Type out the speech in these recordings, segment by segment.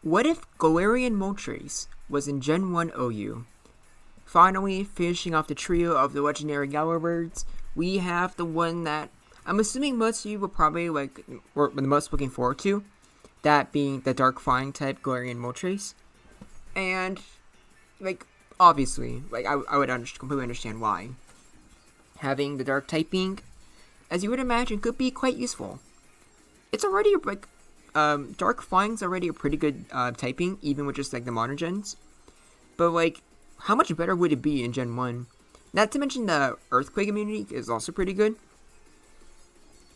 What if Galarian Moltres was in Gen 1 OU? Finally, finishing off the trio of the legendary Galarbirds, we have the one that I'm assuming most of you will probably were the most looking forward to, that being the Dark Flying type Galarian Moltres. And, obviously, I would completely understand why. Having the Dark typing, as you would imagine, could be quite useful. It's already, Dark Flying's already a pretty good typing, even with just, the modern gens. But, how much better would it be in Gen 1? Not to mention the Earthquake immunity is also pretty good.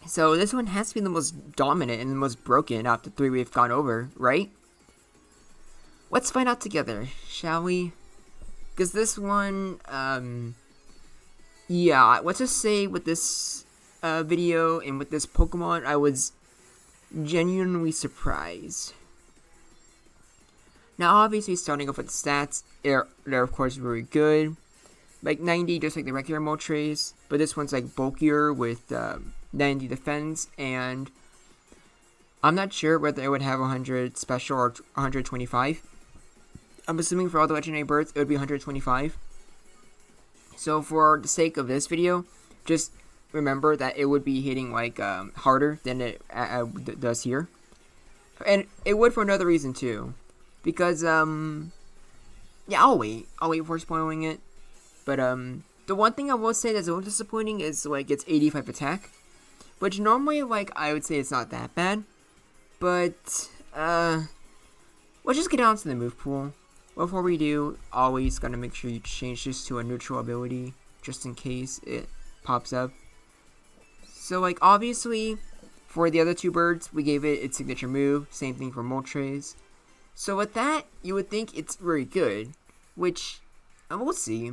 So this one has to be the most dominant and the most broken out of the three we've gone over, right? Let's find out together, shall we? Because this one, yeah, let's just say with this video and with this Pokemon, I was genuinely surprised. Now, obviously, starting off with the stats, they're of course very good. 90, just like the regular Moltres, but this one's bulkier with 90 defense, and I'm not sure whether it would have 100 special or 125. I'm assuming for all the legendary birds, it would be 125. So for the sake of this video, just remember that it would be hitting harder than it does here, and it would for another reason too, because yeah, I'll wait before spoiling it. But the one thing I will say that's a little disappointing is its 85 attack, which normally I would say it's not that bad. But let's just get on to the move pool. Before we do, always gotta make sure you change this to a neutral ability just in case it pops up. So obviously for the other two birds, we gave it its signature move. Same thing for Moltres. So with that, you would think it's very good, which we'll see.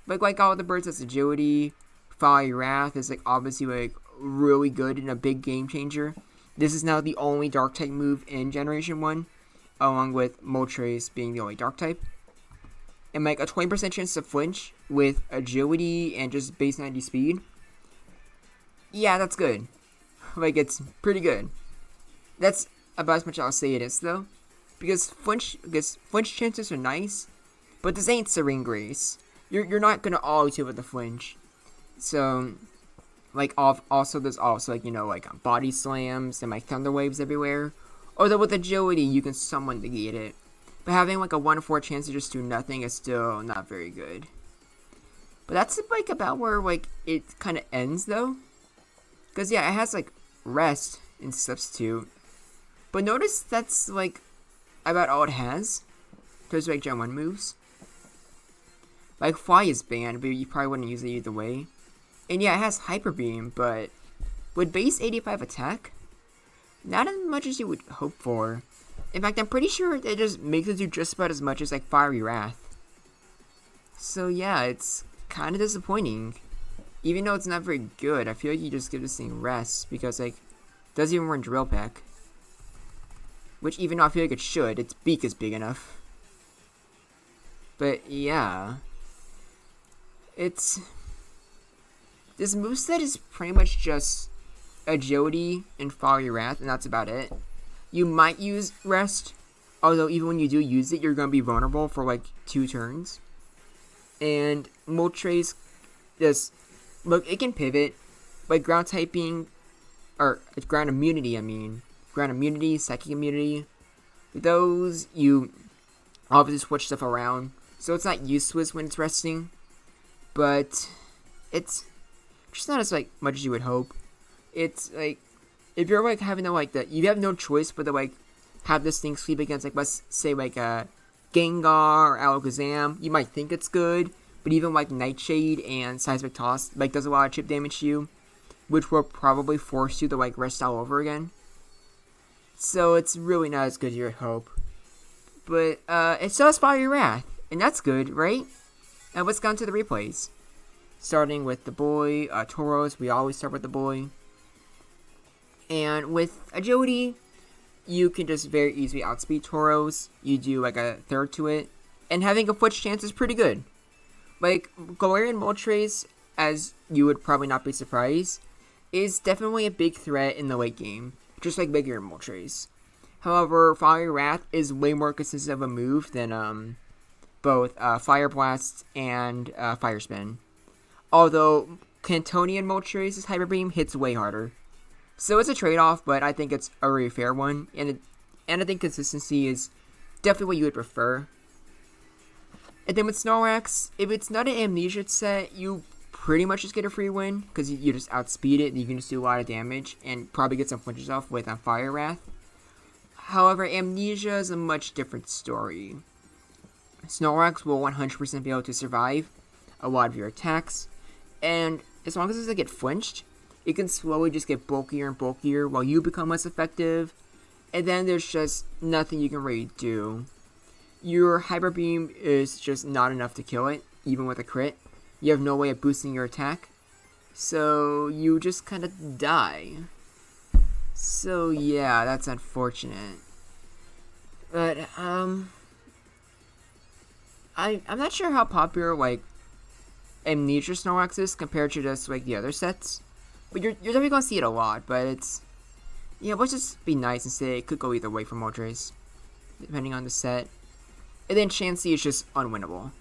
All the birds, that's agility. Fiery Wrath is obviously really good and a big game changer. This is now the only dark type move in Generation 1, along with Moltres being the only dark type. And a 20% chance to flinch with agility and just base 90 speed. Yeah, that's good. It's pretty good. That's about as much I'll say it is though. Because flinch chances are nice, but this ain't Serene Grace. You're not gonna always hit with the flinch. So, also there's also body slams and thunder waves everywhere. Although with agility you can somewhat negate it, but having a 1-4 chance to just do nothing is still not very good. But that's about where it kind of ends though. Cause yeah, it has rest and substitute, but notice that's about all it has. There's Gen 1 moves. Fly is banned, but you probably wouldn't use it either way. And yeah, it has Hyper Beam, but with base 85 attack, not as much as you would hope for. In fact, I'm pretty sure it just makes it do just about as much as Fiery Wrath. So yeah, it's kind of disappointing. Even though it's not very good, I feel you just give this thing rest, because it doesn't even run Drill Peck. Which, even though I feel it should, its beak is big enough. But yeah, this moveset is pretty much just agility and Fiery Wrath, and that's about it. You might use rest, although even when you do use it, you're gonna be vulnerable for 2 turns. And Moltres, it can pivot, ground typing, or ground immunity. Ground immunity, psychic immunity. Those you obviously switch stuff around, so it's not useless when it's resting. But it's just not as much as you would hope. It's if you're having to you have no choice but to have this thing sleep against let's say a Gengar or Alakazam. You might think it's good, but even Nightshade and Seismic Toss does a lot of chip damage to you, which will probably force you to rest all over again. So it's really not as good as you would hope. But it still has Fiery Wrath, and that's good, right? And let's go on to the replays. Starting with the boy, Tauros, we always start with the boy. And with agility, you can just very easily outspeed Tauros. You do a third to it, and having a flinch chance is pretty good. Galarian Moltres, as you would probably not be surprised, is definitely a big threat in the late game, just like regular Moltres. However, Fire Wrath is way more consistent of a move than both Fire Blast and Fire Spin. Although Cantonian Moltres' Hyper Beam hits way harder. So it's a trade-off, but I think it's a really fair one. And I think consistency is definitely what you would prefer. And then with Snorlax, if it's not an Amnesia set, you pretty much just get a free win. Because you just outspeed it, and you can just do a lot of damage. And probably get some flinches off with Fire Wrath. However, Amnesia is a much different story. Snorlax will 100% be able to survive a lot of your attacks. And as long as it doesn't get flinched, it can slowly just get bulkier and bulkier while you become less effective. And then there's just nothing you can really do. Your Hyper Beam is just not enough to kill it, even with a crit. You have no way of boosting your attack. So you just kind of die. So yeah, that's unfortunate. But I'm not sure how popular like Amnesia Snorlax is compared to just like the other sets. But you're definitely gonna see it a lot, but it's, yeah, let's just be nice and say it could go either way for Moltres, depending on the set. And then Chansey is just unwinnable.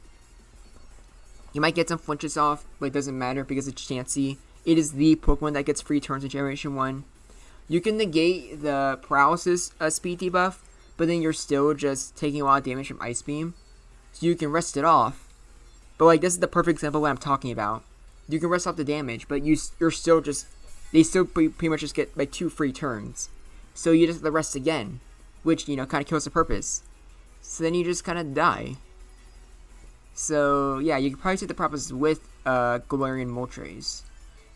You might get some flinches off, but it doesn't matter because it's Chansey. It is the Pokemon that gets free turns in Generation 1. You can negate the Paralysis speed debuff, but then you're still just taking a lot of damage from Ice Beam. So you can rest it off. But like, this is the perfect example of what I'm talking about. You can rest off the damage, but you're still just, they still pretty much just get like 2 free turns. So you just have to rest again, which, you know, kind of kills the purpose. So then you just kind of die. So yeah, you can probably see the problems with Galarian Moltres.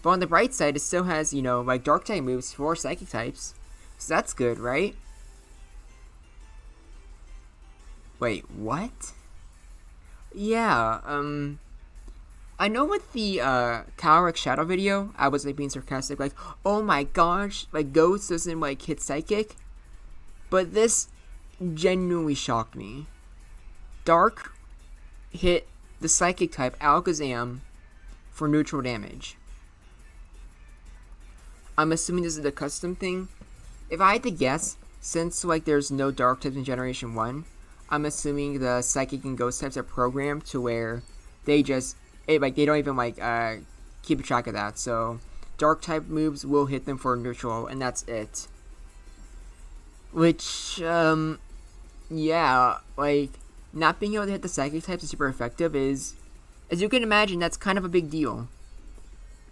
But on the bright side, it still has, you know, like Dark type moves for Psychic types. So that's good, right? Wait, what? Yeah, I know with the Caloric Shadow video, I was like being sarcastic, like, oh my gosh, like Ghost doesn't like hit Psychic. But this genuinely shocked me. Dark hit the Psychic type Alakazam for neutral damage. I'm assuming this is a custom thing. If I had to guess, since like there's no Dark types in Generation 1, I'm assuming the Psychic and Ghost types are programmed to where they just, they don't even like keep track of that. So Dark type moves will hit them for neutral, and that's it. Which, yeah, like not being able to hit the Psychic types is super effective is, as you can imagine, that's kind of a big deal.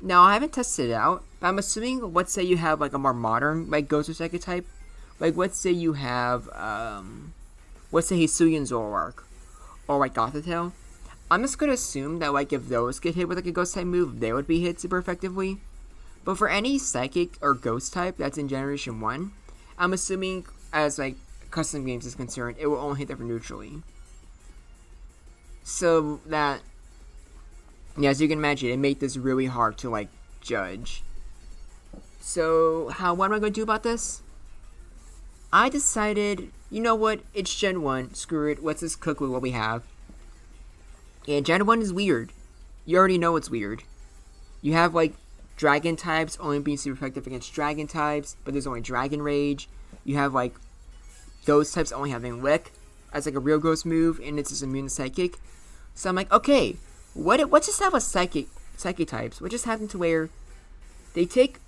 Now I haven't tested it out, but I'm assuming, let's say you have like a more modern like Ghost or Psychic type, like let's say you have let's say Hisuian Zoroark, or like Gothitelle. I'm just gonna assume that like if those get hit with like a Ghost type move, they would be hit super effectively. But for any Psychic or Ghost type that's in Generation 1, I'm assuming, as like custom games is concerned, it will only hit them for neutrally. So that, yeah, as you can imagine, it made this really hard to like judge. So what am I gonna do about this? I decided, you know what, it's Gen 1, screw it, let's just cook with what we have. And Gen 1 is weird. You already know it's weird. You have like Dragon types only being super effective against Dragon types, but there's only Dragon Rage. You have like Ghost types only having Lick as like a real Ghost move, and it's just immune to Psychic. So I'm like, okay, let's just have a Psychic types. What just happened to where they take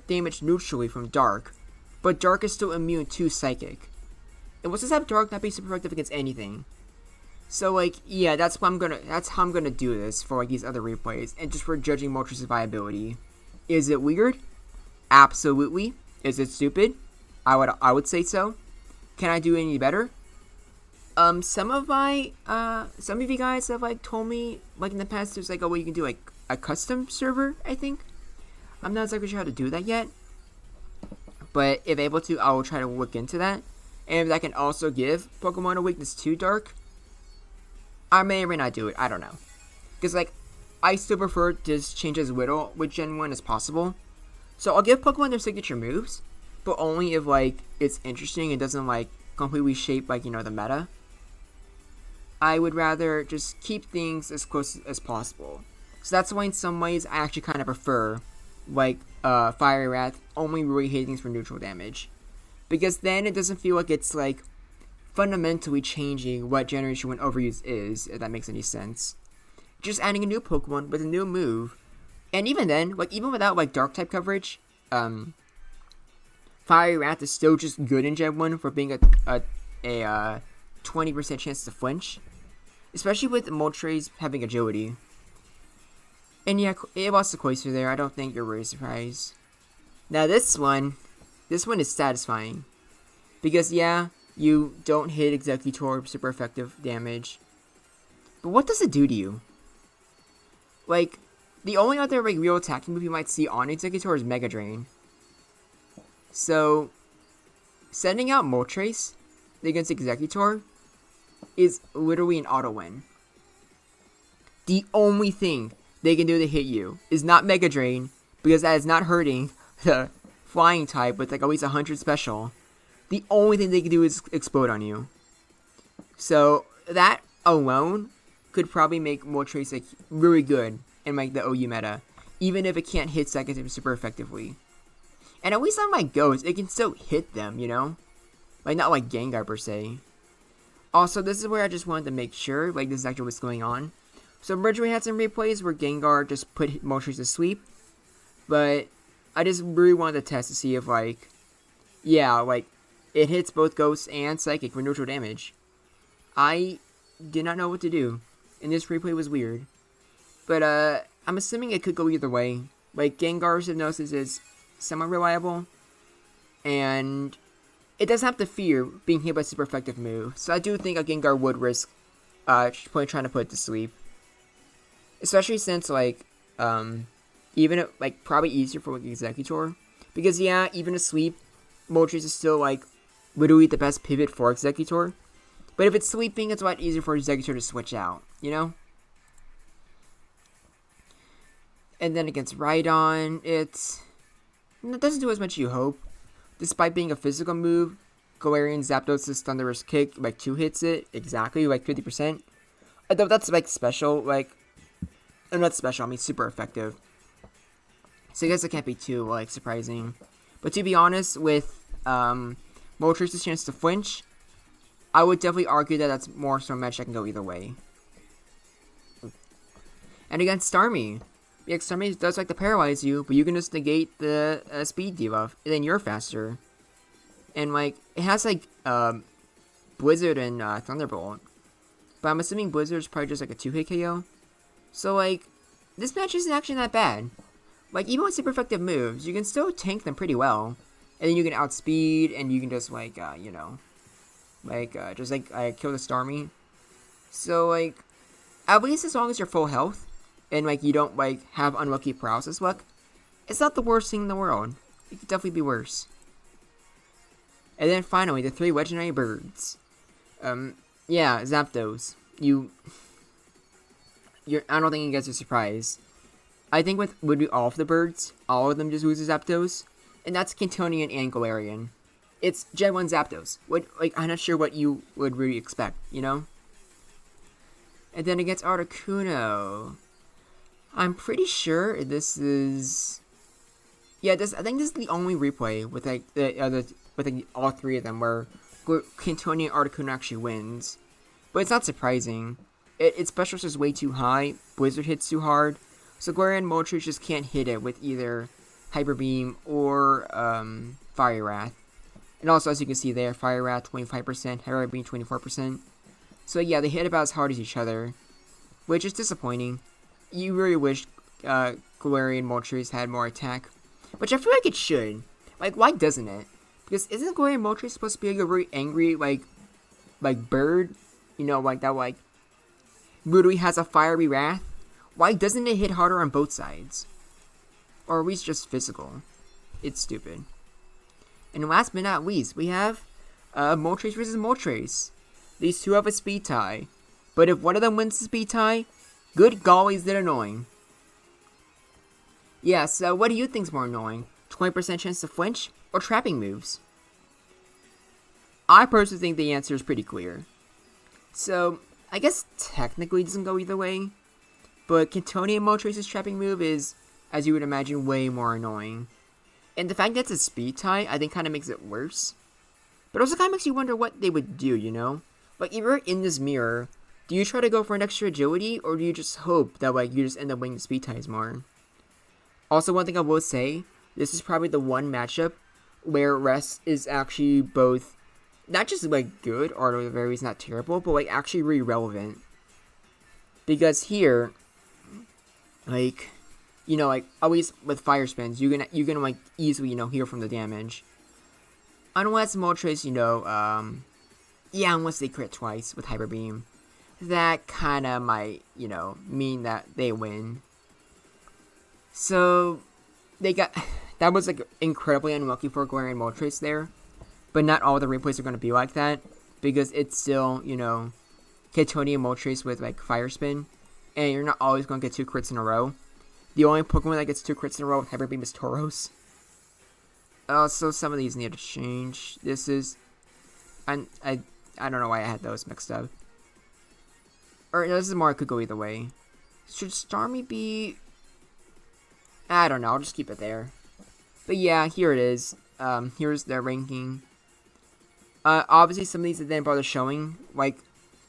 damage neutrally from Dark, but Dark is still immune to Psychic. And let's just have Dark not be super effective against anything. So like, yeah, that's how I'm gonna do this for like these other replays, and just for judging Moltres' viability. Is it weird? Absolutely. Is it stupid? I would say so. Can I do any better? Some of you guys have like told me like in the past there's like, oh, well, you can do like a custom server, I think. I'm not exactly sure how to do that yet, but if able to, I will try to look into that. And if that can also give Pokemon a weakness to Dark, I may or may not do it. I don't know, because like I still prefer to just change as little with Gen 1 as possible. So I'll give Pokemon their signature moves, but only if like it's interesting and doesn't like completely shape like, you know, the meta. I would rather just keep things as close as possible. So that's why in some ways I actually kind of prefer like Fire Wrath only really hitting things for neutral damage, because then it doesn't feel like it's like fundamentally changing what Generation 1 Overuse is, if that makes any sense. Just adding a new Pokemon with a new move. And even then, like even without like Dark type coverage, Fire Wrath is still just good in Gen 1 for being a 20% chance to flinch. Especially with Moltres having agility. And yeah, it lost the Cloyster there. I don't think you're really surprised. Now this one is satisfying. Because yeah, you don't hit Executor super effective damage. But what does it do to you? Like, the only other like real attacking move you might see on Executor is Mega Drain. So, sending out Moltres against Executor is literally an auto win. The only thing they can do to hit you is not Mega Drain, because that is not hurting the flying type with like at least 100 special. The only thing they can do is explode on you. So that alone could probably make Moltres like really good in like the OU meta, even if it can't hit second type super effectively. And at least on my Ghost, it can still hit them, you know? Like not like Gengar per se. Also, this is where I just wanted to make sure, like this is actually what's going on. So originally we had some replays where Gengar just put Moltres to sleep, but I just really wanted to test to see if like, yeah, like it hits both Ghost and Psychic for neutral damage. I did not know what to do, and this replay was weird. But I'm assuming it could go either way. Like Gengar's Hypnosis is semi-reliable, and it doesn't have to fear being hit by super effective move. So I do think a Gengar would risk trying to put it to sleep. Especially since like even like probably easier for like Executor. Because yeah, even asleep, Moltres is still like literally the best pivot for Executor. But if it's sleeping, it's a lot easier for Executor to switch out, you know? And then against Rhydon, it doesn't do as much as you hope. Despite being a physical move, Galarian Zapdos' Thunderous Kick like 2 hits it exactly, like 50%. Although that's like special, like, not special, I mean super effective. So I guess it can't be too like surprising. But to be honest, with Moltres' chance to flinch, I would definitely argue that that's more so a match that can go either way. And against Starmie, yeah, Starmie does like to paralyze you, but you can just negate the speed debuff, and then you're faster. And like, it has like Blizzard and Thunderbolt, but I'm assuming Blizzard is probably just like a 2-hit KO. So like, this match isn't actually that bad. Like, even with super effective moves, you can still tank them pretty well. And then you can outspeed, and you can just, like, you know, like, just, like, kill the Starmie. So, like, at least as long as you're full health, and, like, you don't, like, have unlucky paralysis luck, it's not the worst thing in the world. It could definitely be worse. And then, finally, the 3 legendary birds. Yeah, Zapdos. I don't think you guys are surprised. I think would be all of the birds, all of them just lose Zapdos, and that's Cantonian and Galarian. It's Gen 1 Zapdos. I'm not sure what you would really expect, you know? And then against Articuno, I'm pretty sure this is... Yeah, I think this is the only replay with like all 3 of them where Cantonian Articuno actually wins. But it's not surprising. Its special is way too high, Blizzard hits too hard, so Galarian Moltres just can't hit it with either Hyper Beam or Fire Wrath. And also, as you can see there, Fire Wrath 25%, Hyper Beam 24%. So yeah, they hit about as hard as each other, which is disappointing. You really wish Galarian Moltres had more attack, which I feel like it should. Like, why doesn't it? Because isn't Galarian Moltres supposed to be like a very angry, like bird? You know, like that, like, literally has a fiery wrath? Why doesn't it hit harder on both sides? Or at least just physical? It's stupid. And last but not least, we have Moltres versus Moltres. These two have a speed tie. But if one of them wins the speed tie, good golly is it annoying. Yeah, so what do you think's more annoying? 20% chance to flinch or trapping moves? I personally think the answer is pretty clear. So, I guess technically it doesn't go either way. But Cantonian Moltres' trapping move is, as you would imagine, way more annoying. And the fact that it's a speed tie, I think kind of makes it worse. But also kind of makes you wonder what they would do, you know? Like, if you're in this mirror, do you try to go for an extra agility, or do you just hope that, like, you just end up winning the speed ties more? Also, one thing I will say, this is probably the one matchup where rest is actually both, not just, like, good, or at the very least not terrible, but, like, actually really relevant. Because here, like, you know, like, always with fire spins, you're gonna like, easily, you know, heal from the damage. Unless Moltres, you know, yeah, unless they crit twice with Hyper Beam. That kinda might, you know, mean that they win. So, that was, like, incredibly unlucky for Galarian Moltres there. But not all the replays are gonna be like that, because it's still, you know, Ketonian Moltres with, like, Fire Spin, and you're not always gonna get 2 crits in a row. The only Pokemon that gets 2 crits in a row with Hyper Beam is Tauros. Also, some of these need to change. This is, I don't know why I had those mixed up. Or, this is more, it could go either way. Should Starmie be, I don't know, I'll just keep it there. But yeah, here it is. Here's their ranking. Obviously, some of these I didn't bother showing, like,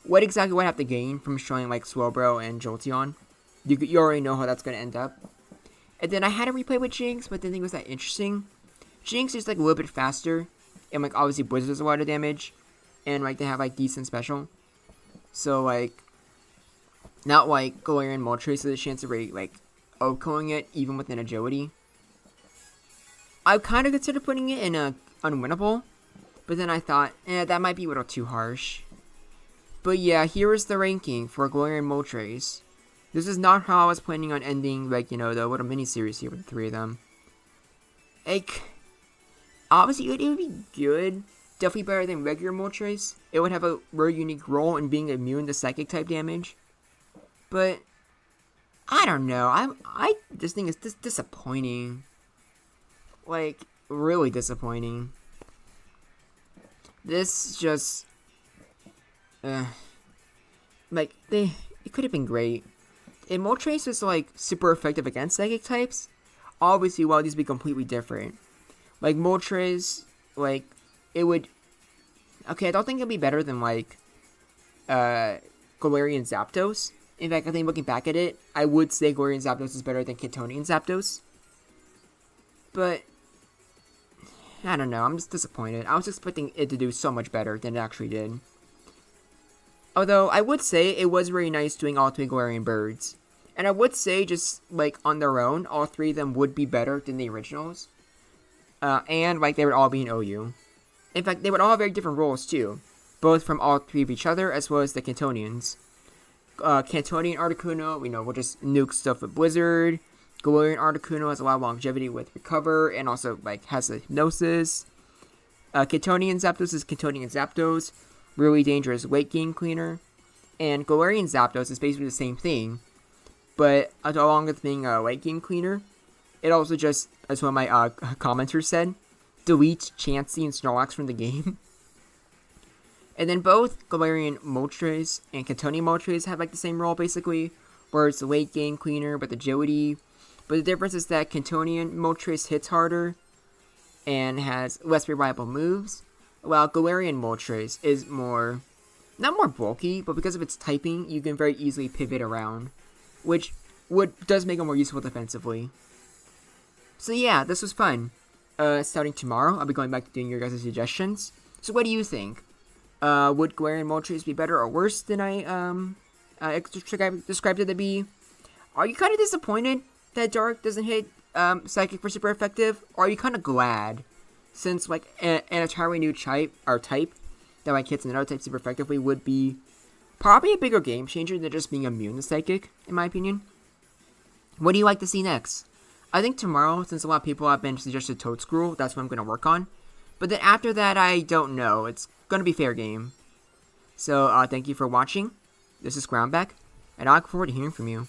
what exactly would I have to gain from showing, like, Swelbro and Jolteon. You already know how that's going to end up. And then I had a replay with Jinx, but didn't think it was that interesting. Jinx is, like, a little bit faster, and, like, obviously Blizzard does a lot of damage, and, like, they have, like, decent special. So, like, not like Galarian Moltres has a chance of really, like, outgoing it, even with an agility. I kind of considered putting it in a unwinnable, but then I thought, that might be a little too harsh. But yeah, here is the ranking for Galarian Moltres. This is not how I was planning on ending, like, you know, the little mini-series here with the 3 of them. Like, obviously it would be good. Definitely better than regular Moltres. It would have a very unique role in being immune to psychic type damage. But, I don't know. This thing is disappointing. Like, really disappointing. This just, like, it could have been great. If Moltres was, like, super effective against psychic types, obviously, well, these would be completely different. Like, Moltres, like, it would, okay, I don't think it'd be better than, like, Galarian Zapdos. In fact, I think looking back at it, I would say Galarian Zapdos is better than Ketonian Zapdos. But, I don't know, I'm just disappointed. I was expecting it to do so much better than it actually did. Although, I would say it was very nice doing all 3 Galarian birds. And I would say, just, like, on their own, all 3 of them would be better than the originals. And, like, they would all be in OU. In fact, they would all have very different roles, too. Both from all 3 of each other, as well as the Cantonians. Cantonian Articuno, we know, will just nuke stuff with Blizzard. Galarian Articuno has a lot of longevity with Recover, and also, like, has a Hypnosis. Cantonian Zapdos is Cantonian Zapdos. Really dangerous weight gain cleaner. And Galarian Zapdos is basically the same thing, but along with being a weight gain cleaner, it also just, as one of my commenters said, deletes Chansey and Snorlax from the game. And then both Galarian Moltres and Cantonian Moltres have, like, the same role, basically, where it's a weight gain cleaner with agility. But the difference is that Cantonian Moltres hits harder and has less reliable moves, while Galarian Moltres is more, not more bulky, but because of its typing, you can very easily pivot around, which does make it more useful defensively. So yeah, this was fun. Starting tomorrow, I'll be going back to doing your guys' suggestions. So what do you think? Would Galarian Moltres be better or worse than I described it to be? Are you kind of disappointed that Dark doesn't hit Psychic for super effective? Or are you kind of glad, since, like, an entirely new type that, like, hits another type super effectively would be probably a bigger game changer than just being immune to Psychic, in my opinion? What do you like to see next? I think tomorrow, since a lot of people have been suggested Toadscruel, that's what I'm going to work on. But then after that, I don't know. It's going to be fair game. So, thank you for watching. This is Groundback, and I look forward to hearing from you.